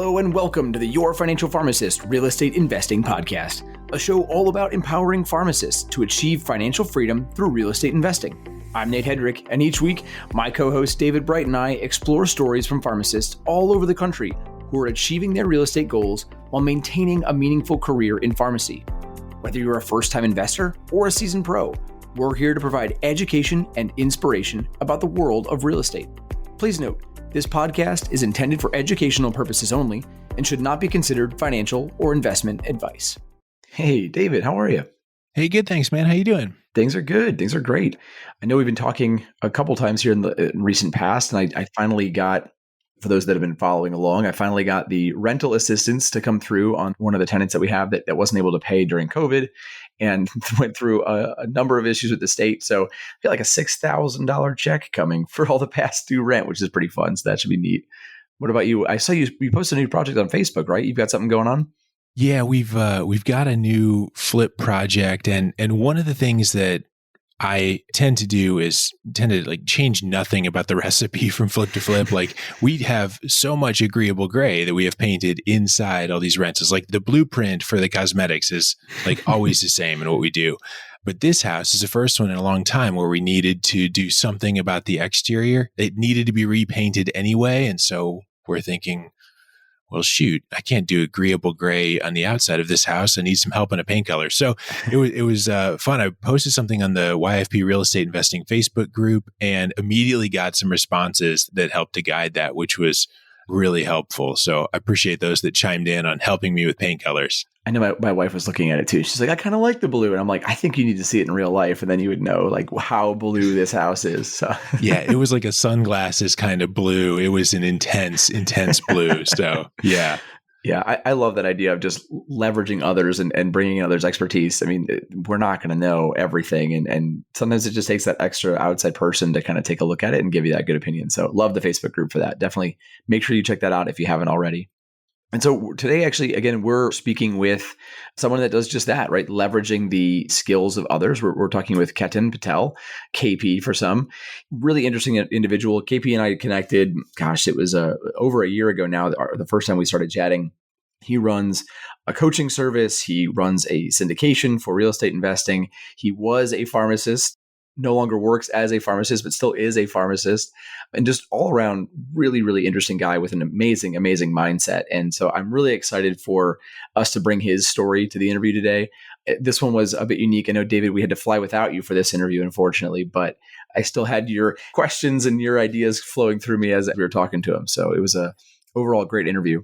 Hello and welcome to the Your Financial Pharmacist Real Estate Investing Podcast, a show all about empowering pharmacists to achieve financial freedom through real estate investing. I'm Nate Hedrick, and each week, my co-host David Bright and I explore stories from pharmacists all over the country who are achieving their real estate goals while maintaining a meaningful career in pharmacy. Whether you're a first-time investor or a seasoned pro, we're here to provide education and inspiration about the world of real estate. Please note, this podcast is intended for educational purposes only and should not be considered financial or investment advice. Hey, David, how are you? Hey, good. Thanks, man. How you doing? Things are good. Things are great. I know we've been talking a couple times here in recent past, and I finally got, for those that have been following along, I finally got the rental assistance to come through on one of the tenants that we have that wasn't able to pay during COVID, and went through a number of issues with the state. So I feel like a $6,000 check coming for all the past due rent, which is pretty fun. So that should be neat. What about you? I saw you posted a new project on Facebook, right? You've got something going on? Yeah, we've got a new flip project, and one of the things that I tend to like change nothing about the recipe from flip to flip. Like, we have so much agreeable gray that we have painted inside all these rentals. Like, the blueprint for the cosmetics is like always the same in what we do. But this house is the first one in a long time where we needed to do something about the exterior. It needed to be repainted anyway. And so we're thinking, well, shoot, I can't do agreeable gray on the outside of this house. I need some help in a paint color. So it was fun. I posted something on the YFP Real Estate Investing Facebook group and immediately got some responses that helped to guide that, which was really helpful. So I appreciate those that chimed in on helping me with paint colors. I know my wife was looking at it too. She's like, I kind of like the blue. And I'm like, I think you need to see it in real life. And then you would know like how blue this house is. So. Yeah, it was like a sunglasses kind of blue. It was an intense blue. So yeah. Yeah, I love that idea of just leveraging others and bringing in others' expertise. I mean, we're not going to know everything. And sometimes it just takes that extra outside person to kind of take a look at it and give you that good opinion. So love the Facebook group for that. Definitely make sure you check that out if you haven't already. And so today, actually, again, we're speaking with someone that does just that, right? Leveraging the skills of others. We're talking with Ketan Patel, KP for some. Really interesting individual. KP and I connected, gosh, it was over a year ago now, the first time we started chatting. He runs a coaching service. He runs a syndication for real estate investing. He was a pharmacist. No longer works as a pharmacist, but still is a pharmacist, and just all around really, really interesting guy with an amazing, amazing mindset. And so I'm really excited for us to bring his story to the interview today. This one was a bit unique. I know, David, we had to fly without you for this interview, unfortunately, but I still had your questions and your ideas flowing through me as we were talking to him. So it was a overall great interview.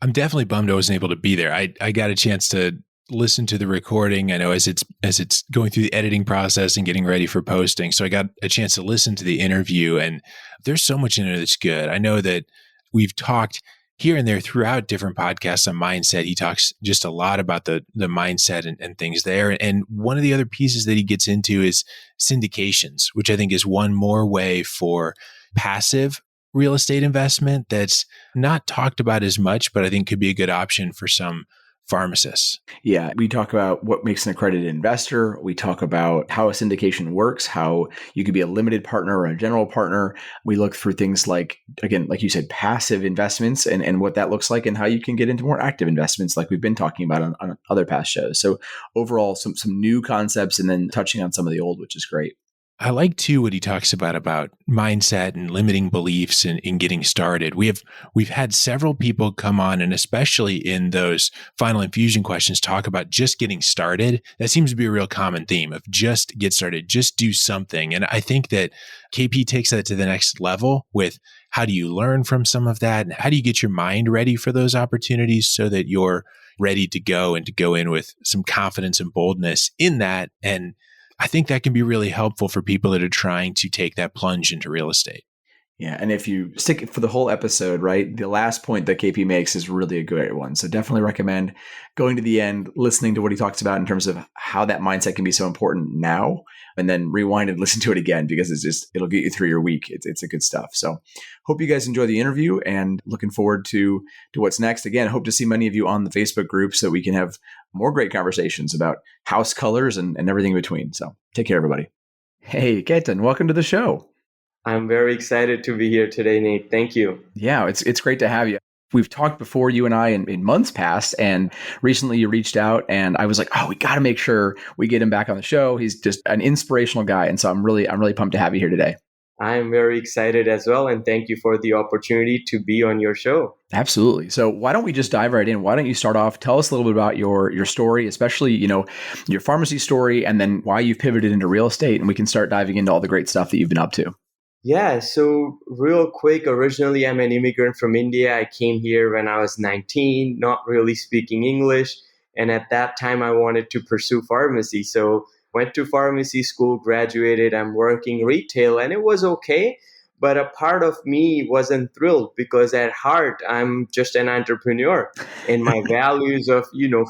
I'm definitely bummed I wasn't able to be there. I got a chance to listen to the recording, I know, as it's going through the editing process and getting ready for posting. So I got a chance to listen to the interview, and there's so much in it that's good. I know that we've talked here and there throughout different podcasts on mindset. He talks just a lot about the mindset and things there. And one of the other pieces that he gets into is syndications, which I think is one more way for passive real estate investment that's not talked about as much, but I think could be a good option for some pharmacists. Yeah, we talk about what makes an accredited investor. We talk about how a syndication works, how you could be a limited partner or a general partner. We look through things like, again, like you said, passive investments and what that looks like, and how you can get into more active investments like we've been talking about on other past shows. So overall, some new concepts, and then touching on some of the old, which is great. I like too what he talks about mindset and limiting beliefs and in getting started. We've had several people come on, and especially in those final infusion questions, talk about just getting started. That seems to be a real common theme of just get started, just do something. And I think that KP takes that to the next level with how do you learn from some of that, and how do you get your mind ready for those opportunities so that you're ready to go and to go in with some confidence and boldness in that. And I think that can be really helpful for people that are trying to take that plunge into real estate. Yeah. And if you stick for the whole episode, right, the last point that KP makes is really a great one. So definitely recommend going to the end, listening to what he talks about in terms of how that mindset can be so important now, and then rewind and listen to it again, because it'll get you through your week. It's a good stuff. So hope you guys enjoy the interview, and looking forward to what's next. Again, hope to see many of you on the Facebook group so we can have more great conversations about house colors and everything in between. So take care, everybody. Hey, Ketan, welcome to the show. I'm very excited to be here today, Nate. Thank you. Yeah, it's great to have you. We've talked before, you and I, in months past, and recently you reached out, and I was like, oh, we got to make sure we get him back on the show. He's just an inspirational guy, and so I'm really pumped to have you here today. I'm very excited as well, and thank you for the opportunity to be on your show. Absolutely. So why don't we just dive right in? Why don't you start off? Tell us a little bit about your story, especially your pharmacy story, and then why you've pivoted into real estate, and we can start diving into all the great stuff that you've been up to. Yeah, so real quick, originally I'm an immigrant from India. I came here when I was 19, not really speaking English. And at that time, I wanted to pursue pharmacy. So went to pharmacy school, graduated, I'm working retail, and it was okay. But a part of me wasn't thrilled because at heart, I'm just an entrepreneur. And my values of,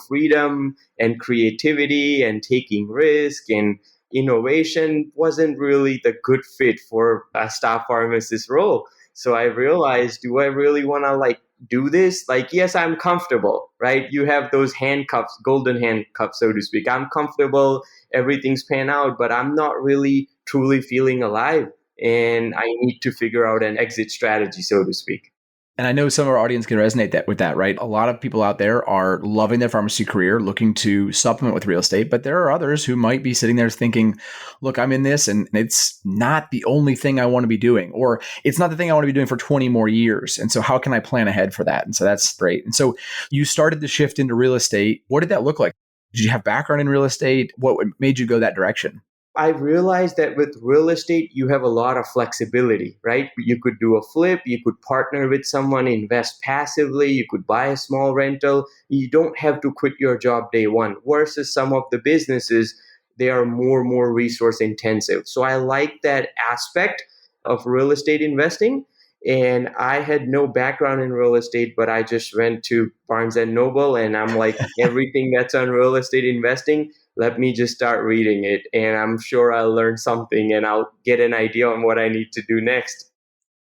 freedom and creativity and taking risk and innovation wasn't really the good fit for a staff pharmacist role. So I realized, do I really want to do this? Yes, I'm comfortable, right? You have those handcuffs, golden handcuffs, so to speak. I'm comfortable, everything's panned out, but I'm not really truly feeling alive. And I need to figure out an exit strategy, so to speak. And I know some of our audience can resonate with that, right? A lot of people out there are loving their pharmacy career, looking to supplement with real estate, but there are others who might be sitting there thinking, look, I'm in this and it's not the only thing I want to be doing, or it's not the thing I want to be doing for 20 more years. And so how can I plan ahead for that? And so that's great. And so you started to shift into real estate. What did that look like? Did you have background in real estate? What made you go that direction? I realized that with real estate, you have a lot of flexibility, right? You could do a flip, you could partner with someone, invest passively, you could buy a small rental. You don't have to quit your job day one, versus some of the businesses, they are more resource intensive. So I like that aspect of real estate investing. And I had no background in real estate, but I just went to Barnes and Noble and I'm like, everything that's on real estate investing, let me just start reading it. And I'm sure I'll learn something and I'll get an idea on what I need to do next.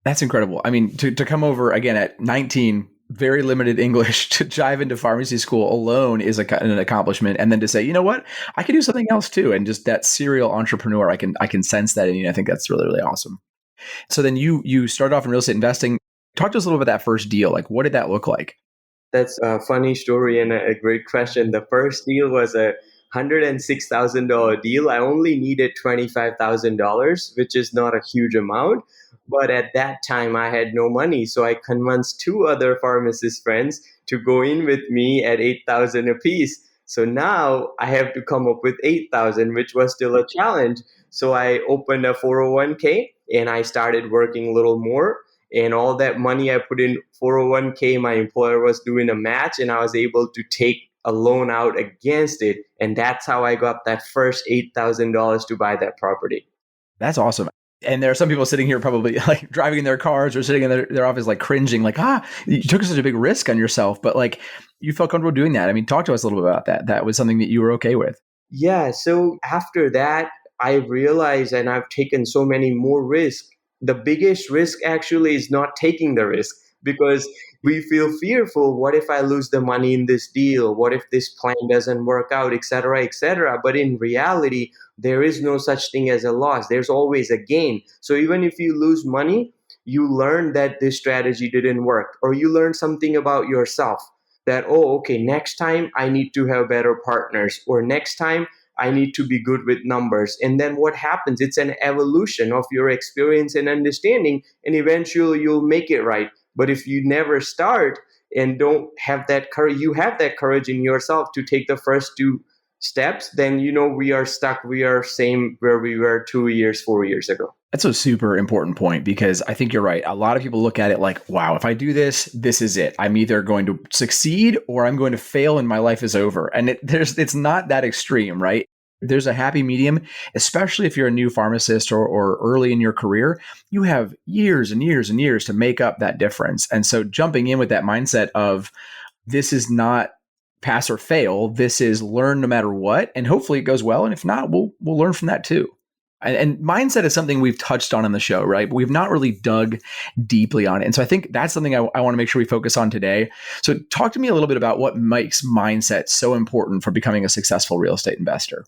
That's incredible. I mean, to come over again at 19, very limited English, to dive into pharmacy school alone is an accomplishment. And then to say, you know what, I can do something else too. And just that serial entrepreneur, I can sense that in you. I think that's really awesome. So then you started off in real estate investing. Talk to us a little bit about that first deal. Like, what did that look like? That's a funny story and a great question. The first deal was a $106,000 deal. I only needed $25,000, which is not a huge amount. But at that time, I had no money. So I convinced two other pharmacist friends to go in with me at $8,000 apiece. So now I have to come up with $8,000, which was still a challenge. So I opened a 401k and I started working a little more. And all that money I put in 401k, my employer was doing a match and I was able to take a loan out against it. And that's how I got that first $8,000 to buy that property. That's awesome. And there are some people sitting here probably like driving in their cars or sitting in their office like cringing, like, you took such a big risk on yourself, but like you felt comfortable doing that. I mean, talk to us a little bit about that. That was something that you were okay with. Yeah. So after that, I realized, and I've taken so many more risks. The biggest risk actually is not taking the risk, because we feel fearful. What if I lose the money in this deal? What if this plan doesn't work out, et cetera, et cetera? But in reality, there is no such thing as a loss. There's always a gain. So even if you lose money, you learn that this strategy didn't work, or you learn something about yourself that, oh, okay, next time I need to have better partners, or next time I need to be good with numbers. And then what happens? It's an evolution of your experience and understanding, and eventually you'll make it right. But if you never start and don't have that courage, you have that courage in yourself to take the first two steps, then we are stuck. We are same where we were 2 years, 4 years ago. That's a super important point, because I think you're right. A lot of people look at it like, wow, if I do this, this is it. I'm either going to succeed or I'm going to fail and my life is over. And it's not that extreme, right? There's a happy medium, especially if you're a new pharmacist or early in your career. You have years and years and years to make up that difference. And so jumping in with that mindset of this is not pass or fail, this is learn no matter what. And hopefully it goes well. And if not, we'll learn from that too. And mindset is something we've touched on in the show, right? But we've not really dug deeply on it. And so I think that's something I want to make sure we focus on today. So talk to me a little bit about what makes mindset so important for becoming a successful real estate investor.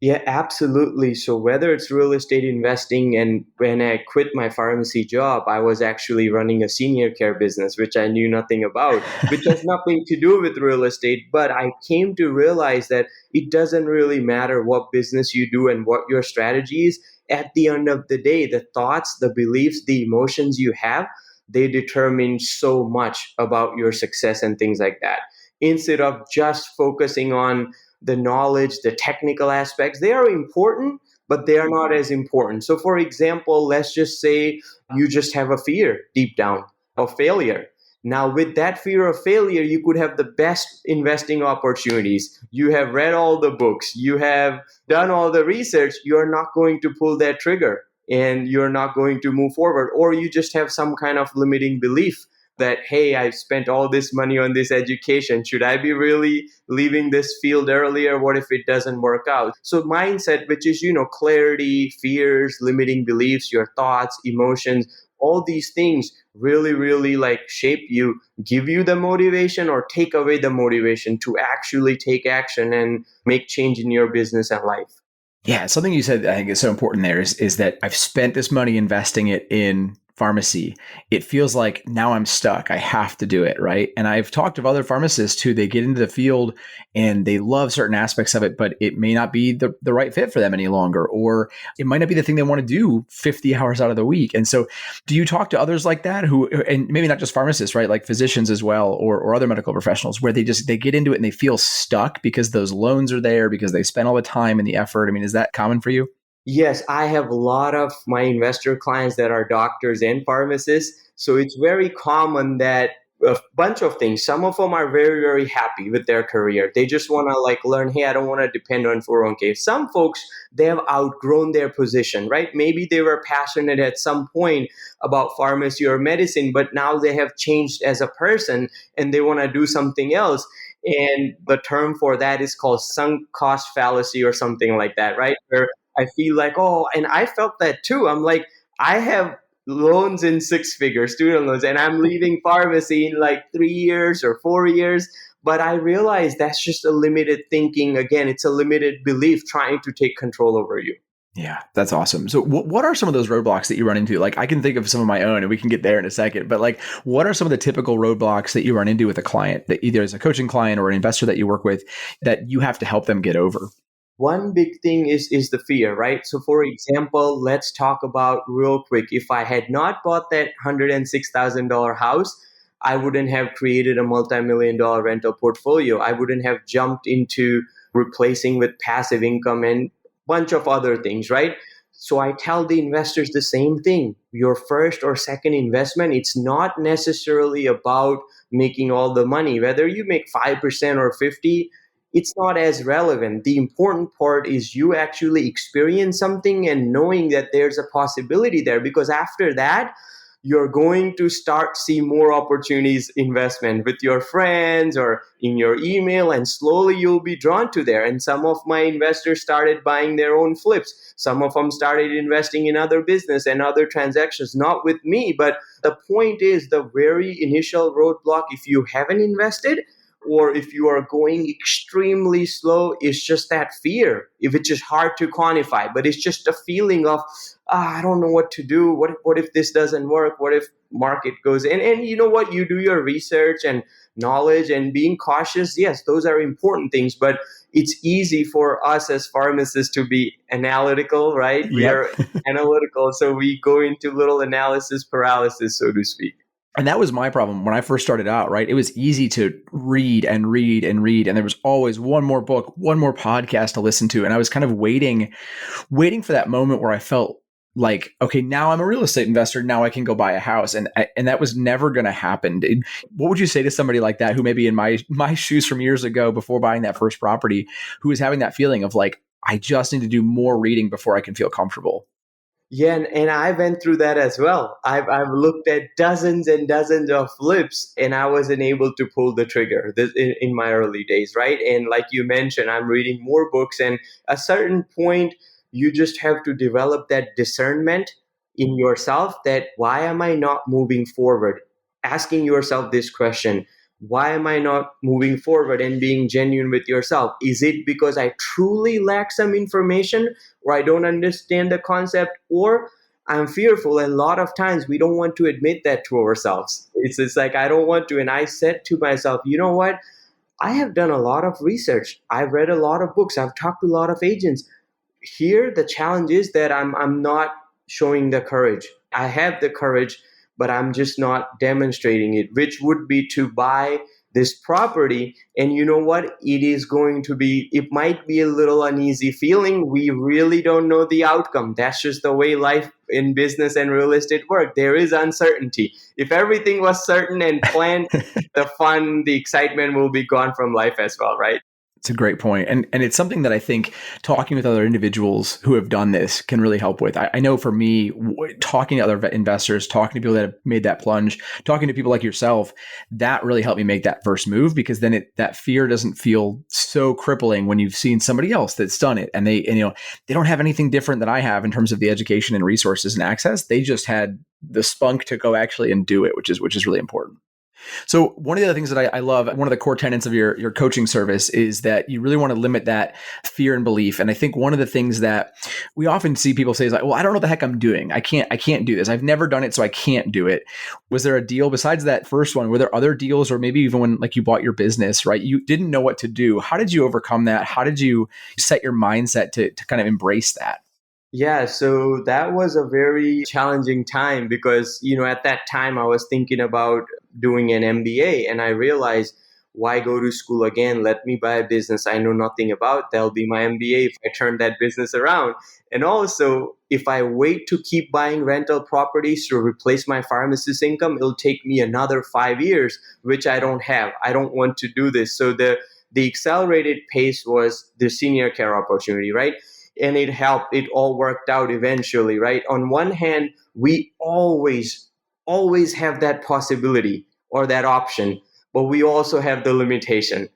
Yeah, absolutely. So whether it's real estate investing, and when I quit my pharmacy job, I was actually running a senior care business, which I knew nothing about, which has nothing to do with real estate. But I came to realize that it doesn't really matter what business you do and what your strategy is. At the end of the day, the thoughts, the beliefs, the emotions you have, they determine so much about your success and things like that. Instead of just focusing on the knowledge, the technical aspects, they are important, but they are not as important. So, for example, let's just say you just have a fear deep down of failure. Now, with that fear of failure, you could have the best investing opportunities. You have read all the books, you have done all the research, you're not going to pull that trigger and you're not going to move forward. Or you just have some kind of limiting belief that, hey, I've spent all this money on this education. Should I be really leaving this field earlier? What if it doesn't work out? So mindset, which is, clarity, fears, limiting beliefs, your thoughts, emotions, all these things really, really like shape you, give you the motivation or take away the motivation to actually take action and make change in your business and life. Yeah, something you said I think is so important there is that I've spent this money investing it in pharmacy. It feels like now I'm stuck. I have to do it, right? And I've talked to other pharmacists who they get into the field and they love certain aspects of it, but it may not be the right fit for them any longer, or it might not be the thing they want to do 50 hours out of the week. And so do you talk to others like that who, and maybe not just pharmacists, right? Like physicians as well, or other medical professionals where they get into it and they feel stuck because those loans are there, because they spend all the time and the effort. I mean, is that common for you? Yes, I have a lot of my investor clients that are doctors and pharmacists. So it's very common that a bunch of things, some of them are very, very happy with their career. They just want to like learn, hey, I don't want to depend on 401k. Some folks, they have outgrown their position, right? Maybe they were passionate at some point about pharmacy or medicine, but now they have changed as a person and they want to do something else. And the term for that is called sunk cost fallacy or something like that, right? Where I feel like, oh, and I felt that too. I'm like, I have loans in six figures, student loans, and I'm leaving pharmacy in like 3 years or 4 years. But I realize that's just a limited thinking. Again, it's a limited belief trying to take control over you. Yeah, that's awesome. So what are some of those roadblocks that you run into? Like I can think of some of my own and we can get there in a second, but like what are some of the typical roadblocks that you run into with a client that either as a coaching client or an investor that you work with that you have to help them get over? One big thing is the fear, right? So for example, let's talk about real quick. If I had not bought that $106,000 house, I wouldn't have created a multi-million-dollar rental portfolio. I wouldn't have jumped into replacing with passive income and bunch of other things, right? So I tell the investors the same thing. Your first or second investment, it's not necessarily about making all the money. Whether you make 5% or 50, it's not as relevant. The important part is you actually experience something and knowing that there's a possibility there, because after that, you're going to start see more opportunities investment with your friends or in your email, and slowly you'll be drawn to there. And some of my investors started buying their own flips. Some of them started investing in other business and other transactions, not with me. But the point is, the very initial roadblock, if you haven't invested, or if you are going extremely slow, it's just that fear. If it's just hard to quantify, but it's just a feeling of, I don't know what to do. What if this doesn't work? What if market goes in? And you know what? You do your research and knowledge and being cautious. Yes, those are important things, but it's easy for us as pharmacists to be analytical, right? We Yep. are analytical. So we go into little analysis paralysis, so to speak. And that was my problem when I first started out, right? It was easy to read and read and read. And there was always one more book, one more podcast to listen to. And I was kind of waiting for that moment where I felt like, okay, now I'm a real estate investor. Now I can go buy a house. And that was never going to happen. What would you say to somebody like that who maybe in my shoes from years ago before buying that first property, who is having that feeling of like, I just need to do more reading before I can feel comfortable? Yeah, and I went through that as well. I've looked at dozens and dozens of flips, and I wasn't able to pull the trigger in my early days, right? And like you mentioned, I'm reading more books, and at a certain point, you just have to develop that discernment in yourself that why am I not moving forward? Asking yourself this question, why am I not moving forward and being genuine with yourself? Is it because I truly lack some information, or I don't understand the concept, or I'm fearful? And a lot of times we don't want to admit that to ourselves. It's like, I don't want to. And I said to myself, you know what? I have done a lot of research. I've read a lot of books. I've talked to a lot of agents. Here, the challenge is that I'm not showing the courage. I have the courage, but I'm just not demonstrating it, which would be to buy this property. And you know what? It might be a little uneasy feeling. We really don't know the outcome. That's just the way life in business and real estate work. There is uncertainty. If everything was certain and planned, the fun, the excitement will be gone from life as well, right? It's a great point. And it's something that I think talking with other individuals who have done this can really help with. I know for me, talking to other investors, talking to people that have made that plunge, talking to people like yourself, that really helped me make that first move, because then that fear doesn't feel so crippling when you've seen somebody else that's done it. And they don't have anything different than I have in terms of the education and resources and access. They just had the spunk to go actually and do it, which is really important. So one of the other things that I love, one of the core tenets of your coaching service is that you really want to limit that fear and belief. And I think one of the things that we often see people say is like, well, I don't know what the heck I'm doing. I can't do this. I've never done it, so I can't do it. Was there a deal besides that first one? Were there other deals, or maybe even when like you bought your business, right? You didn't know what to do. How did you overcome that? How did you set your mindset to kind of embrace that? Yeah, so that was a very challenging time because, at that time I was thinking about doing an MBA, and I realized, why go to school again? Let me buy a business I know nothing about. That'll be my MBA if I turn that business around. And also, if I wait to keep buying rental properties to replace my pharmacist income, it'll take me another 5 years, which I don't have. I don't want to do this. So the accelerated pace was the senior care opportunity, right? And it helped. It all worked out eventually, right? On one hand, we always have that possibility or that option, but we also have the limitation.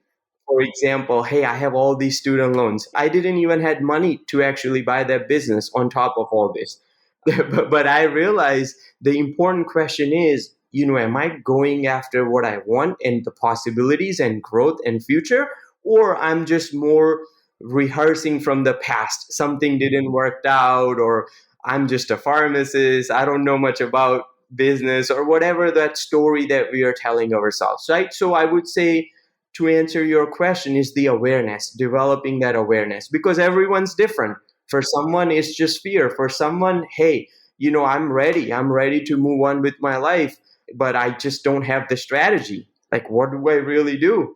For example, hey, I have all these student loans. I didn't even had money to actually buy that business on top of all this. But I realized the important question is, am I going after what I want and the possibilities and growth and future, or I'm just more rehearsing from the past? Something didn't work out, or I'm just a pharmacist. I don't know much about business, or whatever that story that we are telling ourselves, right? So I would say, to answer your question, is the awareness, developing that awareness, because everyone's different. For someone, it's just fear. For someone, hey, I'm ready to move on with my life, but I just don't have the strategy. Like, what do I really do?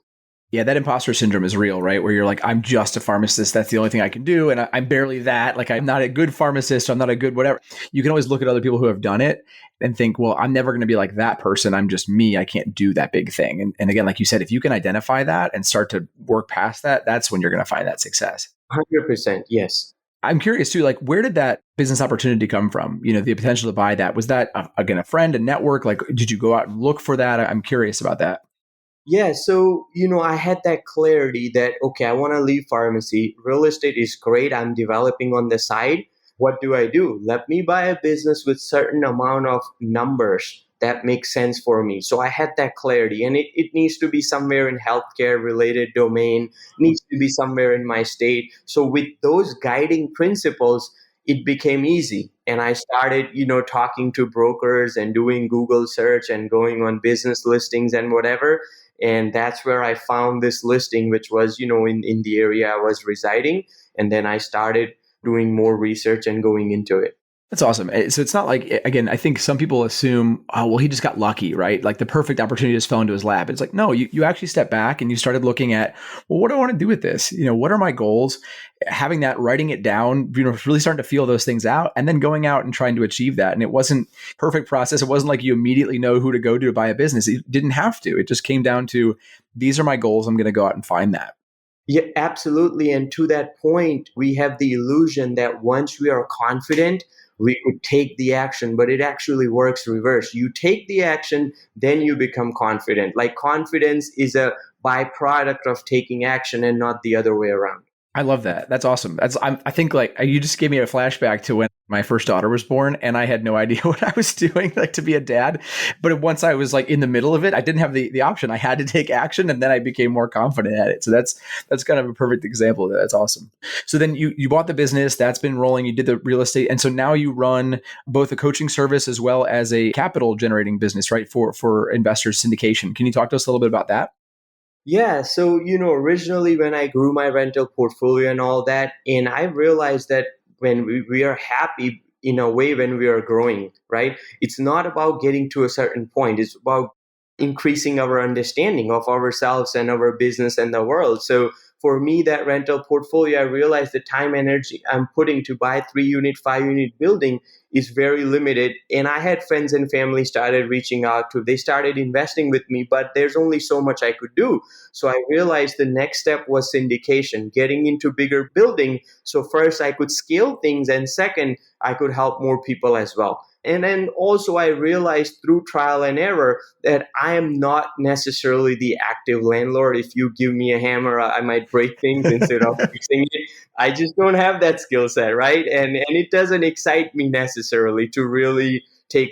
Yeah, that imposter syndrome is real, right? Where you're like, I'm just a pharmacist. That's the only thing I can do. And I'm barely that. Like, I'm not a good pharmacist. I'm not a good whatever. You can always look at other people who have done it and think, well, I'm never going to be like that person. I'm just me. I can't do that big thing. And again, like you said, if you can identify that and start to work past that, that's when you're going to find that success. 100%. Yes. I'm curious too, like, where did that business opportunity come from? The potential to buy that. Was that, again, a friend, a network? Like, did you go out and look for that? I'm curious about that. Yeah, so, I had that clarity that, okay, I want to leave pharmacy. Real estate is great. I'm developing on the side. What do I do? Let me buy a business with certain amount of numbers that makes sense for me. So I had that clarity, and it needs to be somewhere in healthcare related domain, needs to be somewhere in my state. So with those guiding principles, it became easy. And I started, talking to brokers and doing Google search and going on business listings and whatever. And that's where I found this listing, which was, in the area I was residing. And then I started doing more research and going into it. That's awesome. So it's not like, again, I think some people assume, oh, well, he just got lucky, right? Like the perfect opportunity just fell into his lap. It's like, no, you actually stepped back and you started looking at, well, what do I want to do with this? What are my goals? Having that, writing it down, really starting to feel those things out, and then going out and trying to achieve that. And it wasn't perfect process. It wasn't like you immediately know who to go to buy a business. You didn't have to. It just came down to, these are my goals. I'm going to go out and find that. Yeah, absolutely. And to that point, we have the illusion that once we are confident, we could take the action, but it actually works reverse. You take the action, then you become confident. Like, confidence is a byproduct of taking action and not the other way around. I love that. That's awesome. I think like you just gave me a flashback to when my first daughter was born, and I had no idea what I was doing, like to be a dad. But once I was like in the middle of it, I didn't have the option. I had to take action, and then I became more confident at it. So that's kind of a perfect example of that. That's awesome. So then you bought the business, that's been rolling. You did the real estate, and so now you run both a coaching service as well as a capital generating business, right? For investors syndication. Can you talk to us a little bit about that? Yeah, so originally when I grew my rental portfolio and all that, and I realized that when we are happy in a way when we are growing, right? It's not about getting to a certain point. It's about increasing our understanding of ourselves and our business and the world. So for me, that rental portfolio, I realized the time energy I'm putting to buy 3-unit, 5-unit building is very limited. And I had friends and family started reaching out to, they started investing with me, but there's only so much I could do. So I realized the next step was syndication, getting into bigger building. So first I could scale things, and second, I could help more people as well. And then also I realized through trial and error that I am not necessarily the active landlord. If you give me a hammer, I might break things instead of fixing it. I just don't have that skill set, right? And it doesn't excite me necessarily to really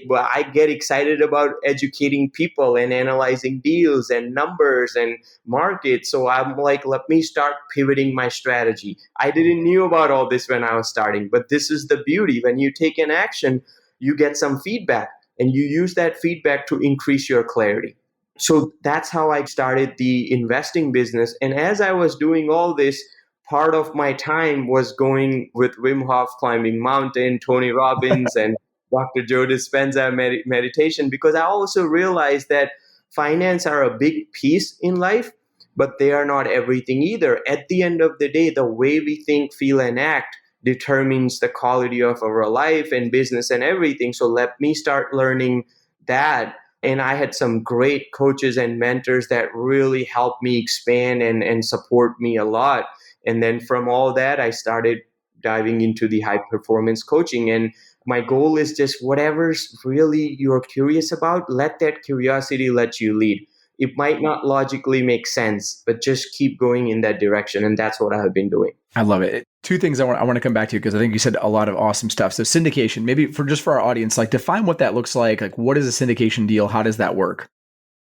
but I get excited about educating people and analyzing deals and numbers and markets. So I'm like, let me start pivoting my strategy. I didn't knew about all this when I was starting, but this is the beauty. When you take an action, you get some feedback, and you use that feedback to increase your clarity. So that's how I started the investing business. And as I was doing all this, part of my time was going with Wim Hof, climbing mountain, Tony Robbins, and Dr. Joe Dispenza meditation, because I also realized that finance are a big piece in life, but they are not everything either. At the end of the day, the way we think, feel, and act determines the quality of our life and business and everything. So let me start learning that. And I had some great coaches and mentors that really helped me expand and support me a lot. And then from all that, I started diving into the high performance coaching. And my goal is just whatever's really you're curious about, let that curiosity let you lead. It might not logically make sense, but just keep going in that direction. And that's what I have been doing. I love it. Two things I want to come back to, because I think you said a lot of awesome stuff. So syndication, maybe for our audience, like define what that looks like. Like, what is a syndication deal? How does that work?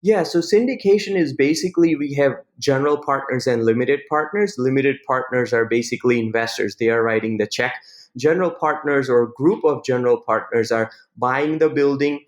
Yeah, so syndication is basically we have general partners and limited partners. Limited partners are basically investors. They are writing the check. General partners or group of general partners are buying the building,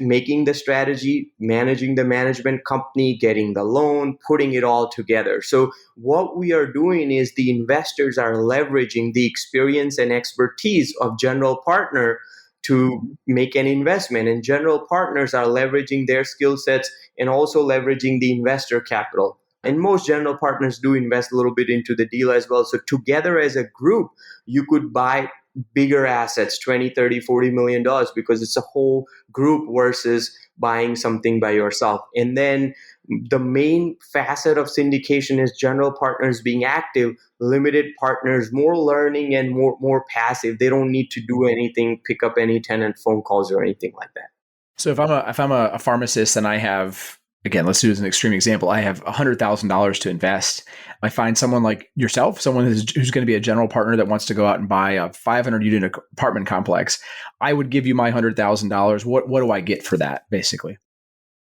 making the strategy, managing the management company, getting the loan, putting it all together. So what we are doing is the investors are leveraging the experience and expertise of general partner to make an investment, and general partners are leveraging their skill sets and also leveraging the investor capital. And most general partners do invest a little bit into the deal as well. So together as a group, you could buy bigger assets, 20, 30, $40 million, because it's a whole group versus buying something by yourself. And then the main facet of syndication is general partners being active, limited partners more learning and more passive. They don't need to do anything, pick up any tenant phone calls or anything like that. So if I'm a pharmacist and I have, again, let's do as an extreme example, I have $100,000 to invest. I find someone like yourself, someone who's going to be a general partner that wants to go out and buy a 500-unit apartment complex. I would give you my $100,000. What do I get for that, basically?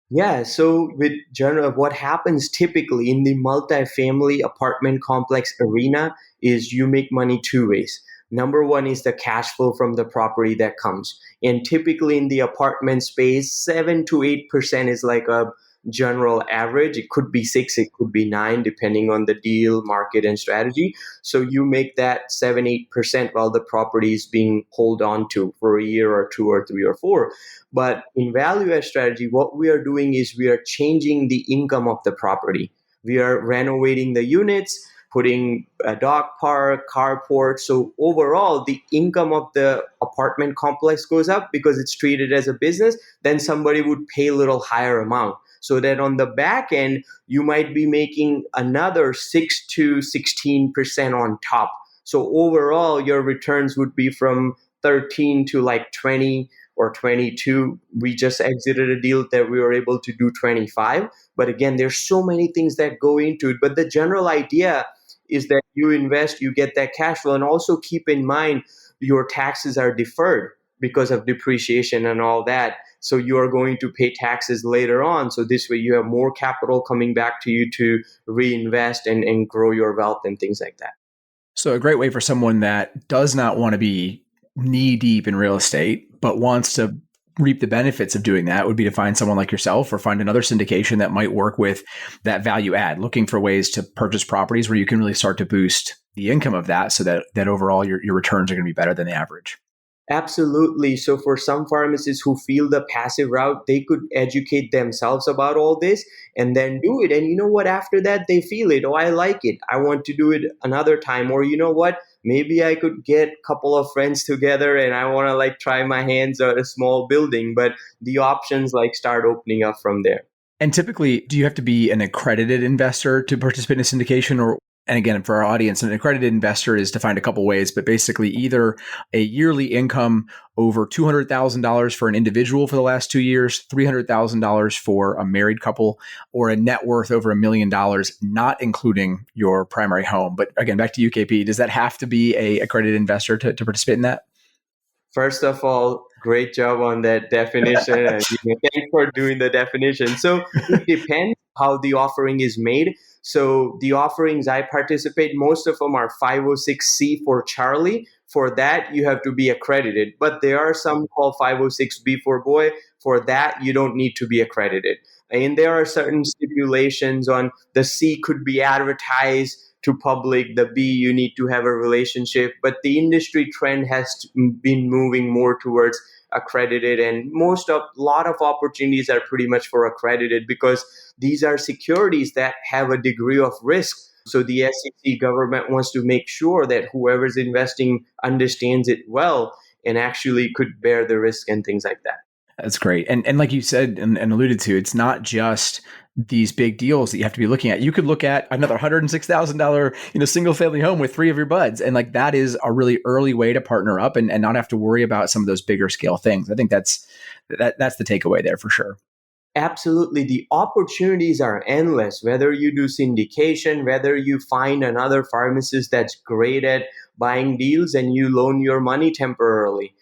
Yeah, so with general, what happens typically in the multifamily apartment complex arena is you make money two ways. Number one is the cash flow from the property that comes. And typically in the apartment space, 7 to 8% is like a general average. It could be 6, it could be 9, depending on the deal, market, and strategy. So you make that 7, 8% while the property is being held on to for a year or 2 or 3 or 4. But in value add strategy, what we are doing is we are changing the income of the property. We are renovating the units, putting a dog park, carport. So overall, the income of the apartment complex goes up because it's treated as a business. Then somebody would pay a little higher amount. So that on the back end, you might be making another 6 to 16% on top. So overall, your returns would be from 13 to like 20 or 22. We just exited a deal that we were able to do 25. But again, there's so many things that go into it. But the general idea is that you invest, you get that cash flow. And also keep in mind, your taxes are deferred because of depreciation and all that. So you are going to pay taxes later on. So this way you have more capital coming back to you to reinvest and grow your wealth and things like that. So a great way for someone that does not want to be knee deep in real estate, but wants to reap the benefits of doing that would be to find someone like yourself or find another syndication that might work with that value add, looking for ways to purchase properties where you can really start to boost the income of that so that overall your returns are going to be better than the average. Absolutely. So for some pharmacists who feel the passive route, they could educate themselves about all this and then do it. And you know what? After that, they feel it. Oh, I like it. I want to do it another time. Or you know what? Maybe I could get a couple of friends together and I want to like try my hands at a small building. But the options like start opening up from there. And typically, do you have to be an accredited investor to participate in a syndication? Or, and again, for our audience, an accredited investor is defined a couple ways, but basically either a yearly income over $200,000 for an individual for the last 2 years, $300,000 for a married couple, or a net worth over $1 million, not including your primary home. But again, back to UKP, does that have to be a accredited investor to participate in that? First of all, great job on that definition. And thanks for doing the definition. So it depends how the offering is made. So the offerings I participate, most of them are 506C for Charlie. For that, you have to be accredited. But there are some called 506B for boy. For that, you don't need to be accredited. And there are certain stipulations on the C could be advertised to public, the B, you need to have a relationship. But the industry trend has been moving more towards accredited, and lot of opportunities are pretty much for accredited because these are securities that have a degree of risk. So the SEC government wants to make sure that whoever's investing understands it well and actually could bear the risk and things like that. That's great. And like you said and alluded to, it's not just these big deals that you have to be looking at. You could look at another $106,000, single family home with 3 of your buds. And like that is a really early way to partner up and not have to worry about some of those bigger scale things. I think that's the takeaway there for sure. Absolutely. The opportunities are endless, whether you do syndication, whether you find another pharmacist that's great at buying deals and you loan your money temporarily.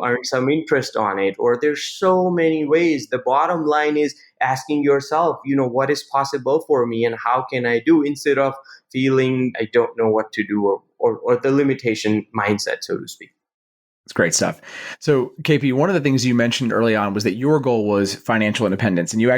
Earn some interest on it, or there's so many ways. The bottom line is asking yourself, what is possible for me and how can I do, instead of feeling I don't know what to do or the limitation mindset, so to speak. It's great stuff. So KP, one of the things you mentioned early on was that your goal was financial independence, and you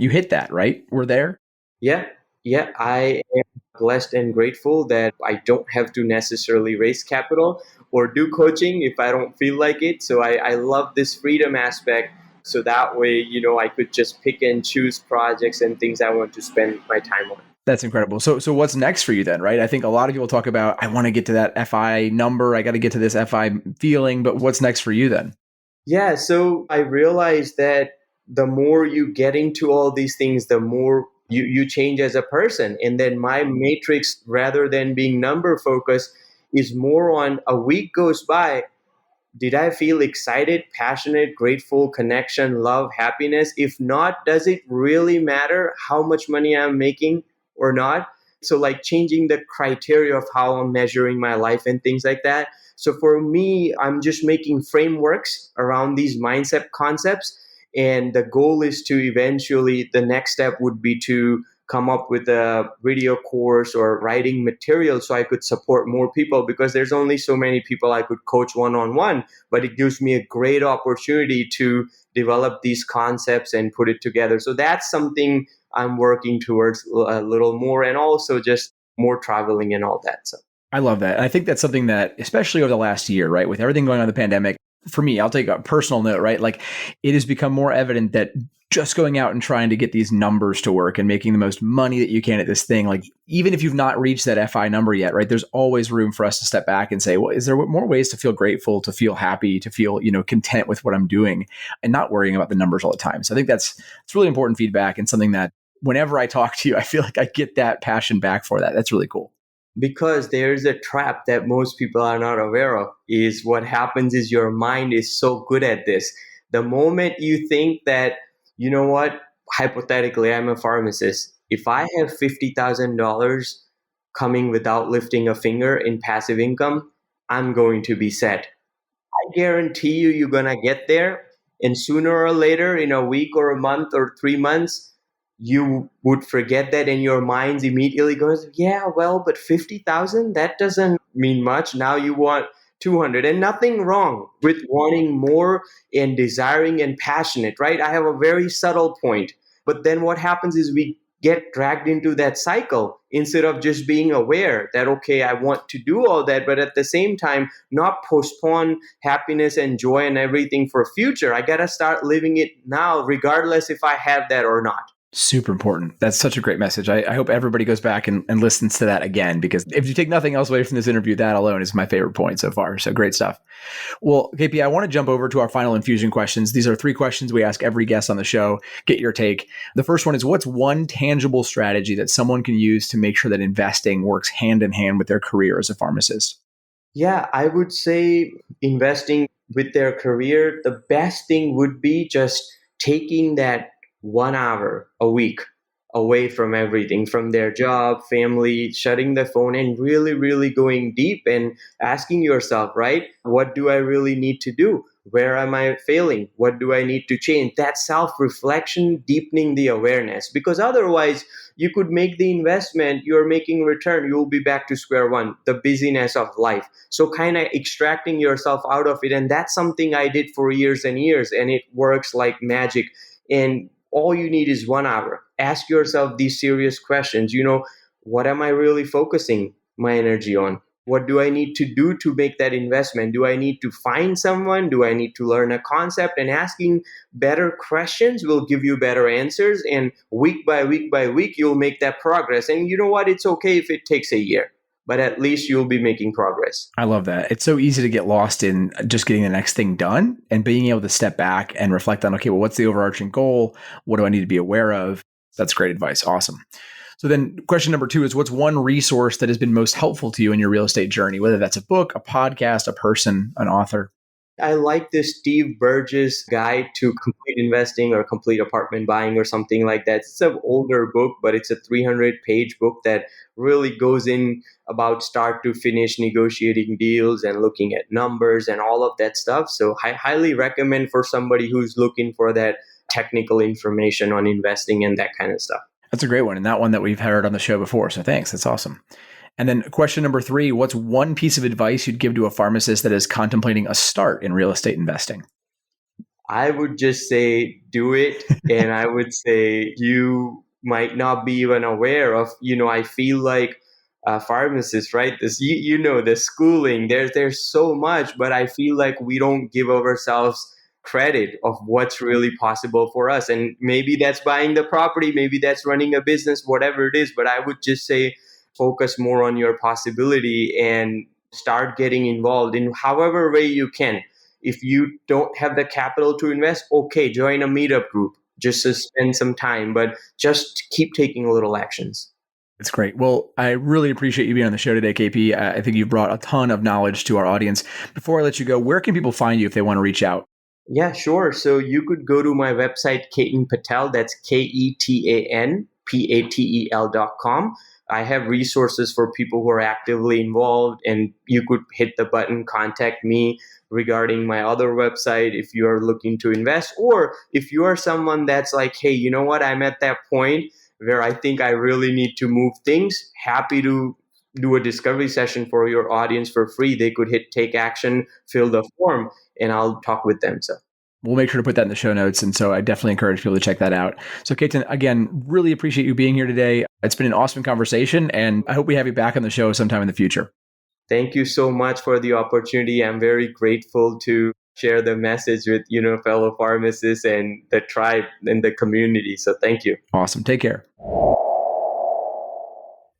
hit that, right? We're there? Yeah. I am blessed and grateful that I don't have to necessarily raise capital or do coaching if I don't feel like it. So I love this freedom aspect. So that way, I could just pick and choose projects and things I want to spend my time on. That's incredible. So what's next for you then, right? I think a lot of people talk about, I want to get to that FI number. I got to get to this FI feeling, but what's next for you then? Yeah. So I realized that the more you get into all these things, the more you change as a person. And then my matrix, rather than being number focused, is more on a week goes by. Did I feel excited, passionate, grateful, connection, love, happiness? If not, does it really matter how much money I'm making or not? So like changing the criteria of how I'm measuring my life and things like that. So for me, I'm just making frameworks around these mindset concepts. And the goal is to eventually, the next step would be to come up with a video course or writing material so I could support more people, because there's only so many people I could coach one-on-one, but it gives me a great opportunity to develop these concepts and put it together. So that's something I'm working towards a little more, and also just more traveling and all that. So I love that. And I think that's something that, especially over the last year, right, with everything going on in the pandemic, for me, I'll take a personal note, right? Like it has become more evident that just going out and trying to get these numbers to work and making the most money that you can at this thing, like even if you've not reached that FI number yet, right, there's always room for us to step back and say, well, is there more ways to feel grateful, to feel happy, to feel, content with what I'm doing and not worrying about the numbers all the time. So I think it's really important feedback, and something that whenever I talk to you, I feel like I get that passion back for that. That's really cool. Because there's a trap that most people are not aware of, is what happens is your mind is so good at this. The moment you think that, hypothetically, I'm a pharmacist. If I have $50,000 coming without lifting a finger in passive income, I'm going to be set. I guarantee you, you're going to get there. And sooner or later, in a week or a month or 3 months, you would forget that and your mind immediately goes, yeah, well, but 50,000, that doesn't mean much. Now you want 200, and nothing wrong with wanting more and desiring and passionate, right? I have a very subtle point. But then what happens is we get dragged into that cycle instead of just being aware that, okay, I want to do all that, but at the same time, not postpone happiness and joy and everything for future. I got to start living it now, regardless if I have that or not. Super important. That's such a great message. I hope everybody goes back and listens to that again, because if you take nothing else away from this interview, that alone is my favorite point so far. So great stuff. Well, KP, I want to jump over to our final infusion questions. These are 3 questions we ask every guest on the show. Get your take. The first one is, what's one tangible strategy that someone can use to make sure that investing works hand in hand with their career as a pharmacist? Yeah, I would say investing with their career, the best thing would be just taking that 1 hour a week away from everything, from their job, family, shutting the phone, and really, really going deep and asking yourself, right, what do I really need to do? Where am I failing? What do I need to change? That self-reflection, deepening the awareness, because otherwise you could make the investment, you're making return, you'll be back to square one, the busyness of life. So kind of extracting yourself out of it. And that's something I did for years and years, and it works like magic. And all you need is 1 hour. Ask yourself these serious questions. What am I really focusing my energy on? What do I need to do to make that investment? Do I need to find someone? Do I need to learn a concept? And asking better questions will give you better answers. And week by week by week, you'll make that progress. And you know what? It's okay if it takes a year, but at least you'll be making progress. I love that. It's so easy to get lost in just getting the next thing done, and being able to step back and reflect on, okay, well, what's the overarching goal? What do I need to be aware of? That's great advice. Awesome. So then question number 2 is, what's one resource that has been most helpful to you in your real estate journey, whether that's a book, a podcast, a person, an author? I like this Steve Burgess Guide to Complete Investing or Complete Apartment Buying or something like that. It's an older book, but it's a 300-page book that really goes in about start to finish negotiating deals and looking at numbers and all of that stuff. So I highly recommend for somebody who's looking for that technical information on investing and that kind of stuff. That's a great one. And that one that we've heard on the show before. So thanks. That's awesome. And then question number 3, what's one piece of advice you'd give to a pharmacist that is contemplating a start in real estate investing? I would just say, do it. And I would say you might not be even aware of, I feel like pharmacists, right? This, the schooling, there's so much, but I feel like we don't give ourselves credit of what's really possible for us. And maybe that's buying the property, maybe that's running a business, whatever it is. But I would just say, focus more on your possibility and start getting involved in however way you can. If you don't have the capital to invest, okay, join a meetup group just to spend some time, but just keep taking little actions. That's great. Well, I really appreciate you being on the show today, KP. I think you've brought a ton of knowledge to our audience. Before I let you go, where can people find you if they want to reach out? Yeah, sure. So you could go to my website, Ketan Patel. That's KetanPatel.com. I have resources for people who are actively involved, and you could hit the button, contact me regarding my other website if you are looking to invest, or if you are someone that's like, hey, you know what, I'm at that point where I think I really need to move things. Happy to do a discovery session for your audience for free. They could hit take action, fill the form, and I'll talk with them. So we'll make sure to put that in the show notes. And so I definitely encourage people to check that out. So Ketan, again, really appreciate you being here today. It's been an awesome conversation, and I hope we have you back on the show sometime in the future. Thank you so much for the opportunity. I'm very grateful to share the message with, fellow pharmacists and the tribe and the community. So thank you. Awesome. Take care.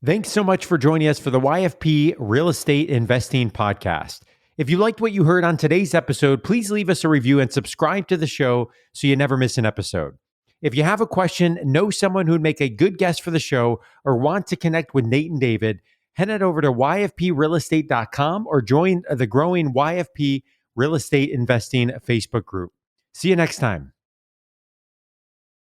Thanks so much for joining us for the YFP Real Estate Investing Podcast. If you liked what you heard on today's episode, please leave us a review and subscribe to the show so you never miss an episode. If you have a question, know someone who would make a good guest for the show, or want to connect with Nate and David, head on over to yfprealestate.com or join the growing YFP Real Estate Investing Facebook group. See you next time.